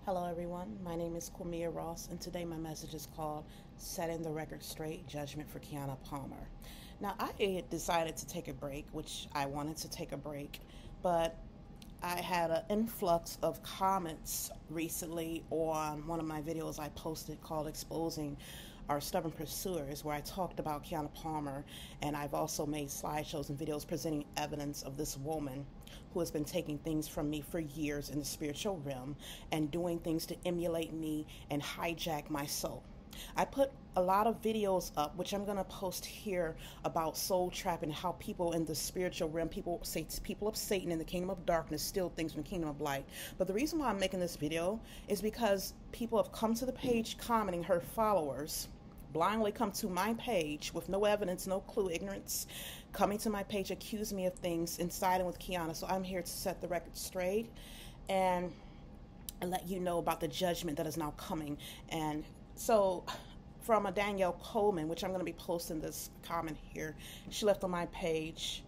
Hello, everyone. My name is Kwamia Ross, and today my message is called Setting the Record Straight Judgment for Khianna Palmer. Now, I decided to take a break, which I wanted to take a break, but I had an influx of comments recently on one of my videos I posted called Exposing Our Stubborn Pursuers, where I talked about Khianna Palmer, and I've also made slideshows and videos presenting evidence of this woman who has been taking things from me for years in the spiritual realm and doing things to emulate me and hijack my soul. I put a lot of videos up, which I'm going to post here, about soul trap and how people in the spiritual realm, people of Satan in the kingdom of darkness steal things from the kingdom of light. But the reason why I'm making this video is because people have come to the page commenting, her followers blindly come to my page with no evidence, no clue, ignorance, coming to my page, accuse me of things and siding with Khianna. So I'm here to set the record straight and let you know about the judgment that is now coming. And so from a Danielle Coleman, which I'm going to be posting this comment here, she left on my page.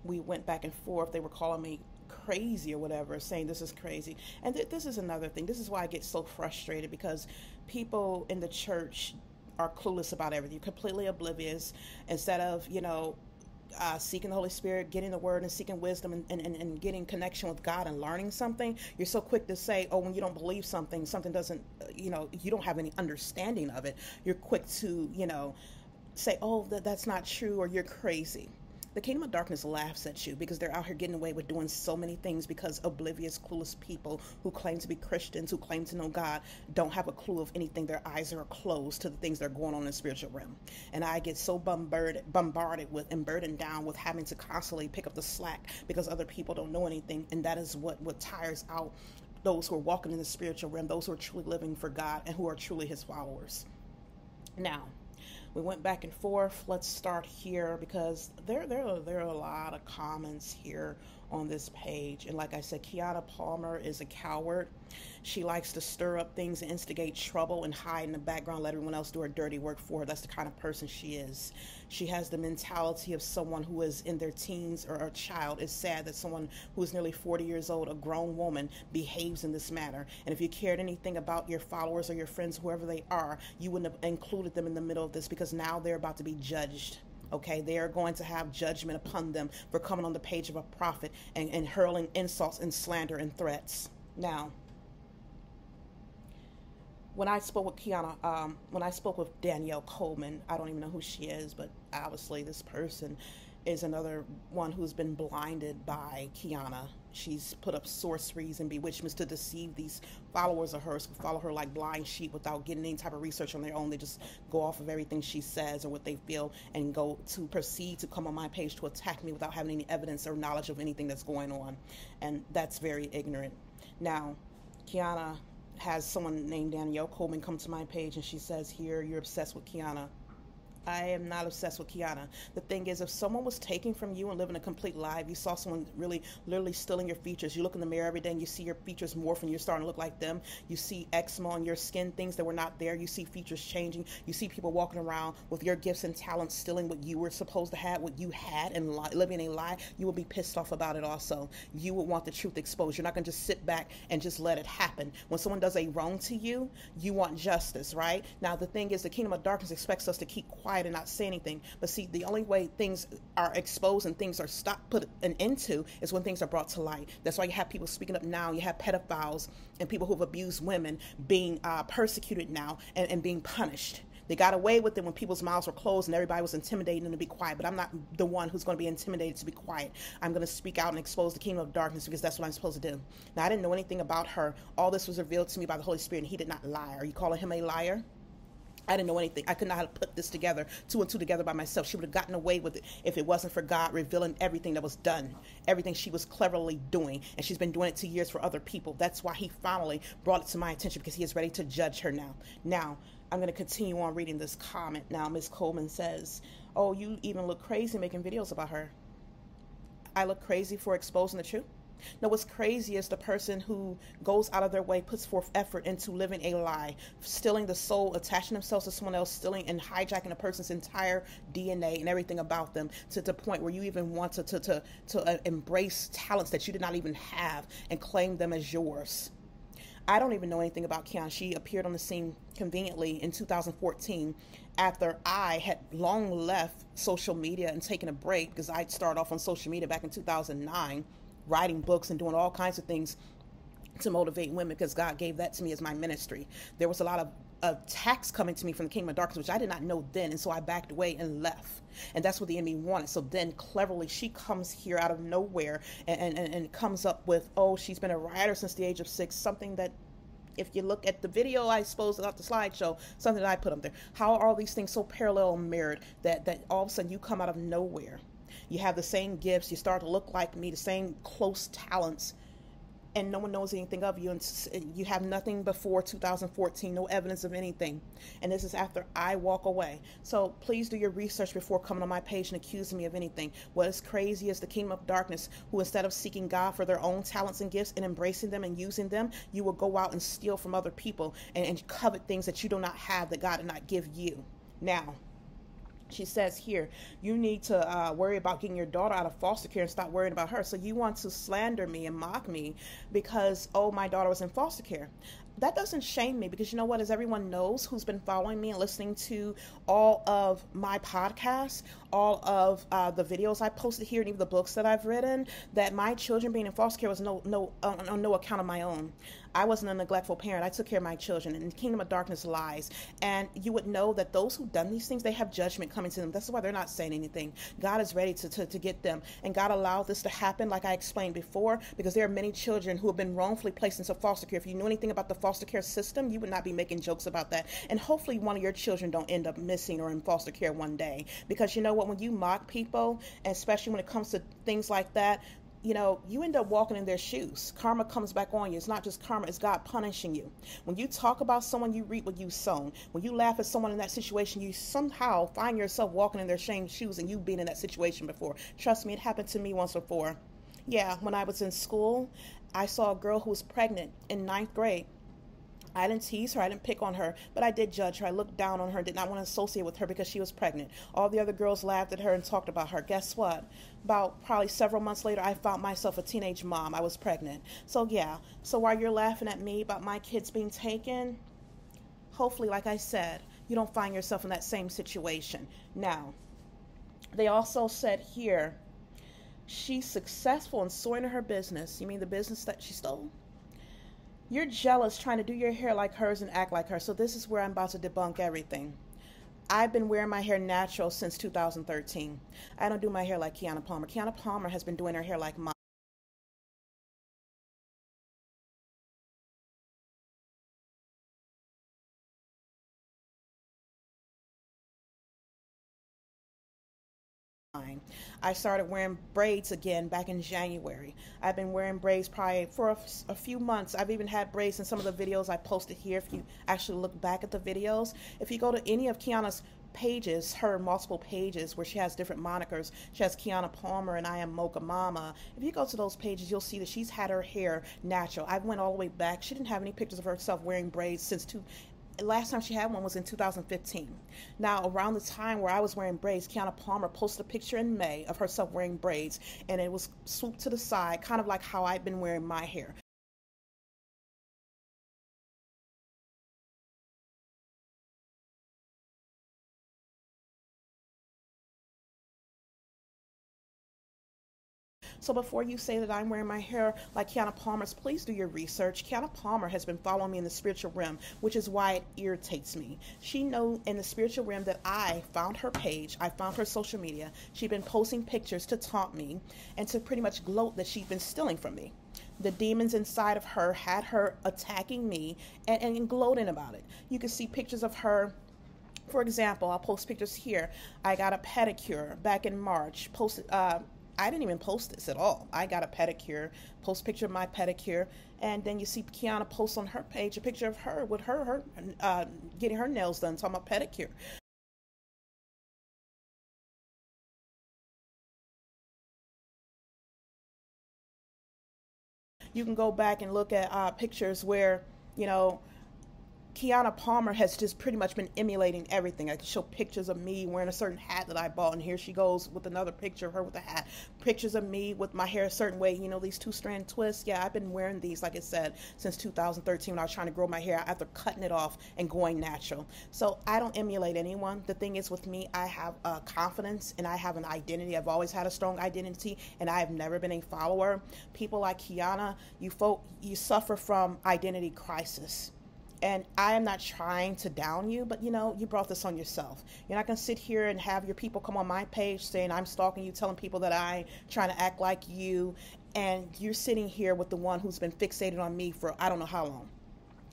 We went back and forth. They were calling me crazy or whatever, saying this is crazy. And this is another thing. This is why I get so frustrated, because people in the church are clueless about everything, completely oblivious. Instead of, seeking the Holy Spirit, getting the word and seeking wisdom and getting connection with God and learning something, you're so quick to say, oh, when you don't believe something doesn't, you don't have any understanding of it. You're quick to, say, oh, that's not true, or you're crazy. The kingdom of darkness laughs at you because they're out here getting away with doing so many things, because oblivious, clueless people who claim to be Christians, who claim to know God, don't have a clue of anything. Their eyes are closed to the things that are going on in the spiritual realm. And I get so bombarded with and burdened down with having to constantly pick up the slack because other people don't know anything. And that is what tires out those who are walking in the spiritual realm, those who are truly living for God and who are truly his followers. Now, we went back and forth. Let's start here, because there are a lot of comments here on this page. And like I said, Khianna Palmer is a coward. She likes to stir up things and instigate trouble and hide in the background, let everyone else do her dirty work for her. That's the kind of person she is. She has the mentality of someone who is in their teens or a child. It's sad that someone who is nearly 40 years old, a grown woman, behaves in this manner. And if you cared anything about your followers or your friends, whoever they are, you wouldn't have included them in the middle of this, because now they're about to be judged. Okay, they are going to have judgment upon them for coming on the page of a prophet and hurling insults and slander and threats. Now, when I spoke with when I spoke with Danielle Coleman, I don't even know who she is, but obviously this person is another one who's been blinded by Khianna. She's put up sorceries and bewitchments to deceive these followers of hers, who follow her like blind sheep without getting any type of research on their own. They just go off of everything she says or what they feel, and go to proceed to come on my page to attack me without having any evidence or knowledge of anything that's going on. And that's very ignorant. Now, Khianna has someone named Danielle Coleman come to my page, and she says here, you're obsessed with Khianna. I am not obsessed with Khianna. The thing is, if someone was taking from you and living a complete lie, you saw someone really literally stealing your features. You look in the mirror every day and you see your features morph and you're starting to look like them. You see eczema on your skin, things that were not there. You see features changing. You see people walking around with your gifts and talents stealing what you were supposed to have, what you had, and living a lie. You would be pissed off about it also. You would want the truth exposed. You're not going to just sit back and just let it happen. When someone does a wrong to you, you want justice, right? Now, the thing is, the kingdom of darkness expects us to keep quiet and not say anything. But see, the only way things are exposed and things are stopped, put an end to, is when things are brought to light. That's why you have people speaking up now. You have pedophiles and people who've abused women being persecuted now and being punished. They got away with it when people's mouths were closed and everybody was intimidating them to be quiet. But I'm not the one who's going to be intimidated to be quiet. I'm going to speak out and expose the kingdom of darkness, because that's what I'm supposed to do. Now, I didn't know anything about her. All this was revealed to me by the Holy Spirit, and he did not lie. Are you calling him a liar? I didn't know anything. I could not have put this together, two and two together by myself. She would have gotten away with it if it wasn't for God revealing everything that was done, everything she was cleverly doing. And she's been doing it 2 years for other people. That's why he finally brought it to my attention, because he is ready to judge her now. Now, I'm going to continue on reading this comment. Now, Ms. Coleman says, oh, you even look crazy making videos about her. I look crazy for exposing the truth? No, what's crazy is the person who goes out of their way, puts forth effort into living a lie, stealing the soul, attaching themselves to someone else, stealing and hijacking a person's entire DNA and everything about them, to the point where you even want to embrace talents that you did not even have and claim them as yours. I don't even know anything about Khianna. She appeared on the scene conveniently in 2014 after I had long left social media and taken a break because I'd started off on social media back in 2009, writing books and doing all kinds of things to motivate women because God gave that to me as my ministry. There was a lot of attacks coming to me from the kingdom of darkness, which I did not know then, and so I backed away and left. And that's what the enemy wanted. So then cleverly she comes here out of nowhere and comes up with, oh, she's been a writer since the age of 6, something that if you look at the video, I suppose, about the slideshow, something that I put up there. How are all these things so parallel and mirrored that all of a sudden you come out of nowhere? You have the same gifts, you start to look like me, the same close talents, and no one knows anything of you, and you have nothing before 2014, no evidence of anything. And this is after I walk away. So please do your research before coming on my page and accusing me of anything. What is crazy is the kingdom of darkness, who instead of seeking God for their own talents and gifts and embracing them and using them, you will go out and steal from other people and covet things that you do not have, that God did not give you. Now, she says here, you need to worry about getting your daughter out of foster care and stop worrying about her. So you want to slander me and mock me because, oh, my daughter was in foster care. That doesn't shame me, because you know what, as everyone knows who's been following me and listening to all of my podcasts, all of the videos I posted here, and even the books that I've written, that my children being in foster care was on no account of my own. I wasn't a neglectful parent. I took care of my children, and the kingdom of darkness lies. And you would know that those who've done these things, they have judgment coming to them. That's why they're not saying anything. God is ready to get them. And God allowed this to happen, like I explained before, because there are many children who have been wrongfully placed into foster care. If you knew anything about the foster care system, you would not be making jokes about that. And hopefully one of your children don't end up missing or in foster care one day. Because you know what, when you mock people, and especially when it comes to things like that, you know, you end up walking in their shoes. Karma comes back on you. It's not just karma, it's God punishing you. When you talk about someone, you reap what you sown. When you laugh at someone in that situation, you somehow find yourself walking in their shame shoes, and you've been in that situation before. Trust me, it happened to me once before. Yeah, when I was in school, I saw a girl who was pregnant in 9th grade. I didn't tease her, I didn't pick on her, but I did judge her. I looked down on her, did not want to associate with her because she was pregnant. All the other girls laughed at her and talked about her. Guess what? About probably several months later, I found myself a teenage mom. I was pregnant. So yeah, so while you're laughing at me about my kids being taken, hopefully, like I said, you don't find yourself in that same situation. Now, they also said here, she's successful in sorting her business. You mean the business that she stole? You're jealous trying to do your hair like hers and act like her. So this is where I'm about to debunk everything. I've been wearing my hair natural since 2013. I don't do my hair like Khianna Palmer. Khianna Palmer has been doing her hair like mine. I started wearing braids again back in January. I've been wearing braids probably for a few months. I've even had braids in some of the videos I posted here. If you actually look back at the videos, if you go to any of Khianna's pages, her multiple pages where she has different monikers, she has Khianna Palmer and I Am Mocha Mama. If you go to those pages, you'll see that she's had her hair natural. I went all the way back. She didn't have any pictures of herself wearing braids since last time she had one was in 2015. Now, around the time where I was wearing braids, Khianna Palmer posted a picture in May of herself wearing braids, and it was swooped to the side, kind of like how I've been wearing my hair. So before you say that I'm wearing my hair like Khianna Palmer's, please do your research. Khianna Palmer has been following me in the spiritual realm, which is why it irritates me. She knows in the spiritual realm that I found her page, I found her social media. She'd been posting pictures to taunt me and to pretty much gloat that she'd been stealing from me. The demons inside of her had her attacking me and gloating about it. You can see pictures of her. For example, I'll post pictures here. I got a pedicure back in March. I didn't even post this at all. I got a pedicure, post picture of my pedicure, and then you see Khianna post on her page a picture of her with her getting her nails done, talking about pedicure. You can go back and look at pictures where, you know, Khianna Palmer has just pretty much been emulating everything. I can show pictures of me wearing a certain hat that I bought, and here she goes with another picture of her with a hat. Pictures of me with my hair a certain way, you know, these 2-strand twists. Yeah, I've been wearing these, like I said, since 2013 when I was trying to grow my hair after cutting it off and going natural. So I don't emulate anyone. The thing is with me, I have confidence and I have an identity. I've always had a strong identity, and I have never been a follower. People like Khianna, you suffer from identity crisis. And I am not trying to down you, but you know, you brought this on yourself. You're not going to sit here and have your people come on my page saying I'm stalking you, telling people that I'm trying to act like you. And you're sitting here with the one who's been fixated on me for I don't know how long.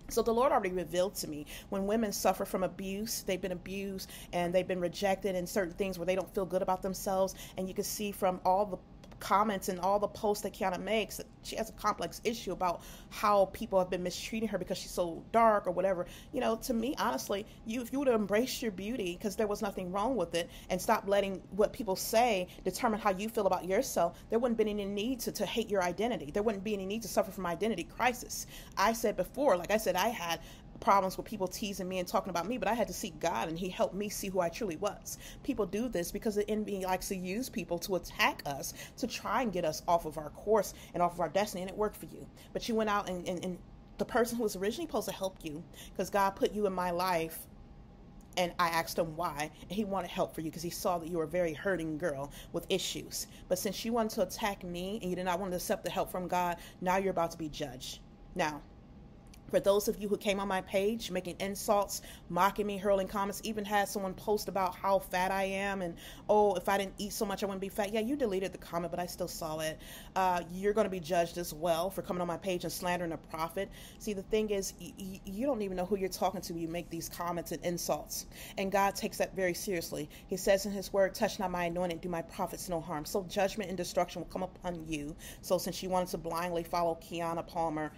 So the Lord already revealed to me when women suffer from abuse, they've been abused and they've been rejected in certain things where they don't feel good about themselves. And you can see from all the comments and all the posts that Khianna makes, she has a complex issue about how people have been mistreating her because she's so dark or whatever. You know, to me, honestly, if you would have embraced your beauty because there was nothing wrong with it and stop letting what people say determine how you feel about yourself, there wouldn't be any need to hate your identity. There wouldn't be any need to suffer from identity crisis. I said before, like I said, I had problems with people teasing me and talking about me, but I had to seek God, and he helped me see who I truly was. People do this because the enemy likes to use people to attack us, to try and get us off of our course and off of our destiny, and it worked for you. But you went out and the person who was originally supposed to help you, because God put you in my life, and I asked him why, and he wanted help for you because he saw that you were a very hurting girl with issues. But since you wanted to attack me and you did not want to accept the help from God, now you're about to be judged. Now, for those of you who came on my page making insults, mocking me, hurling comments, even had someone post about how fat I am and, oh, if I didn't eat so much, I wouldn't be fat. Yeah, you deleted the comment, but I still saw it. You're going to be judged as well for coming on my page and slandering a prophet. See, the thing is, you don't even know who you're talking to when you make these comments and insults. And God takes that very seriously. He says in his word, touch not my anointed, do my prophets no harm. So judgment and destruction will come upon you. So since you wanted to blindly follow Khianna Palmer,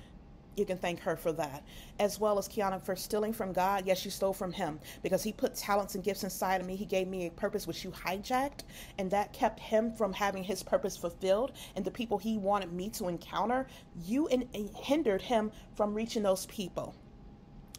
you can thank her for that, as well as Khianna for stealing from God. Yes, you stole from him because he put talents and gifts inside of me. He gave me a purpose which you hijacked, and that kept him from having his purpose fulfilled. And the people he wanted me to encounter, you hindered him from reaching those people.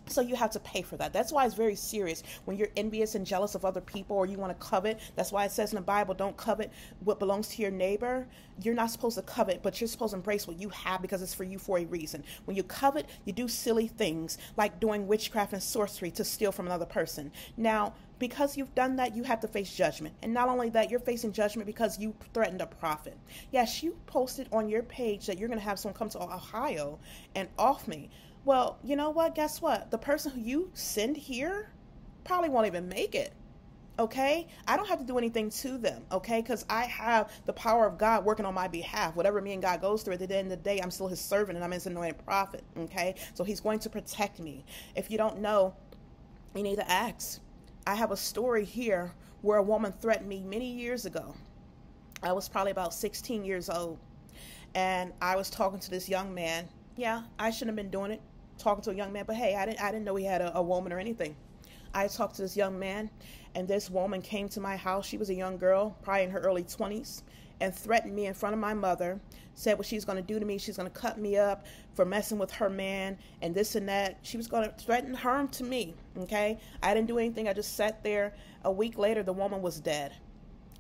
So you have to pay for that. That's why it's very serious when you're envious and jealous of other people, or you want to covet. That's why it says in the Bible, don't covet what belongs to your neighbor. You're not supposed to covet, but you're supposed to embrace what you have because it's for you for a reason. When you covet, you do silly things like doing witchcraft and sorcery to steal from another person. Now, because you've done that, you have to face judgment. And not only that, you're facing judgment because you threatened a prophet. Yes, you posted on your page that you're going to have someone come to Ohio and off me. Well, you know what? Guess what? The person who you send here probably won't even make it. Okay? I don't have to do anything to them. Okay? Because I have the power of God working on my behalf. Whatever me and God goes through, at the end of the day, I'm still his servant and I'm his anointed prophet. Okay? So he's going to protect me. If you don't know, you need to ask. I have a story here where a woman threatened me many years ago. I was probably about 16 years old. And I was talking to this young man. Yeah, I shouldn't have been doing it. Talking to a young man, but hey, I didn't know he had a woman or anything. I talked to this young man, and this woman came to my house. She was a young girl, probably in her early 20s, and threatened me in front of my mother, said what she's going to do to me. She's going to cut me up for messing with her man and this and that. She was going to threaten harm to me, okay? I didn't do anything. I just sat there. A week later, the woman was dead.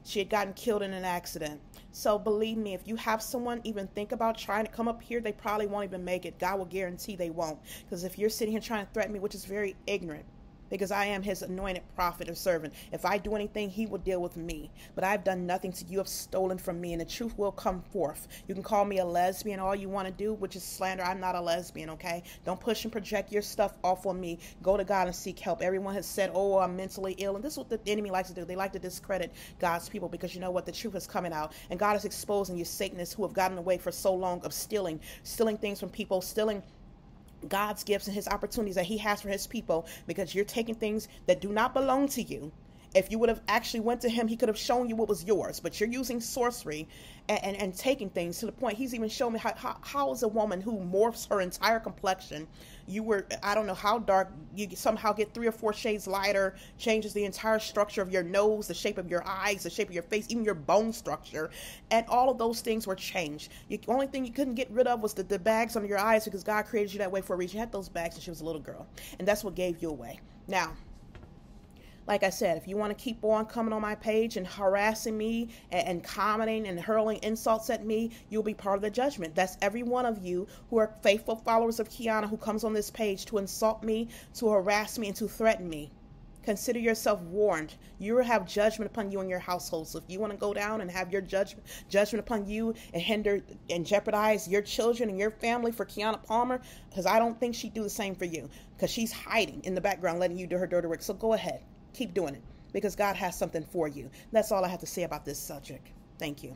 She had gotten killed in an accident. So believe me, if you have someone even think about trying to come up here, they probably won't even make it. God will guarantee they won't. Because if you're sitting here trying to threaten me, which is very ignorant, because I am his anointed prophet or servant. If I do anything, he will deal with me. But I've done nothing to you. You have stolen from me, and the truth will come forth. You can call me a lesbian all you want to do, which is slander. I'm not a lesbian, okay? Don't push and project your stuff off on me. Go to God and seek help. Everyone has said, oh, I'm mentally ill. And this is what the enemy likes to do. They like to discredit God's people because you know what? The truth is coming out. And God is exposing you Satanists who have gotten away for so long of stealing things from people, stealing God's gifts and his opportunities that he has for his people, because you're taking things that do not belong to you If you would have actually went to him, he could have shown you what was yours. But you're using sorcery and taking things to the point. He's even shown me how is a woman who morphs her entire complexion. You were, I don't know how dark, you somehow get 3 or 4 shades lighter, changes the entire structure of your nose, the shape of your eyes, the shape of your face, even your bone structure. And all of those things were changed. The only thing you couldn't get rid of was the bags under your eyes, because God created you that way for a reason. You had those bags when she was a little girl. And that's what gave you away. Now, like I said, if you want to keep on coming on my page and harassing me and commenting and hurling insults at me, you'll be part of the judgment. That's every one of you who are faithful followers of Khianna who comes on this page to insult me, to harass me, and to threaten me. Consider yourself warned. You will have judgment upon you and your household. So if you want to go down and have your judgment upon you and hinder and jeopardize your children and your family for Khianna Palmer, because I don't think she'd do the same for you, because she's hiding in the background, letting you do her dirty work. So go ahead. Keep doing it, because God has something for you. That's all I have to say about this subject. Thank you.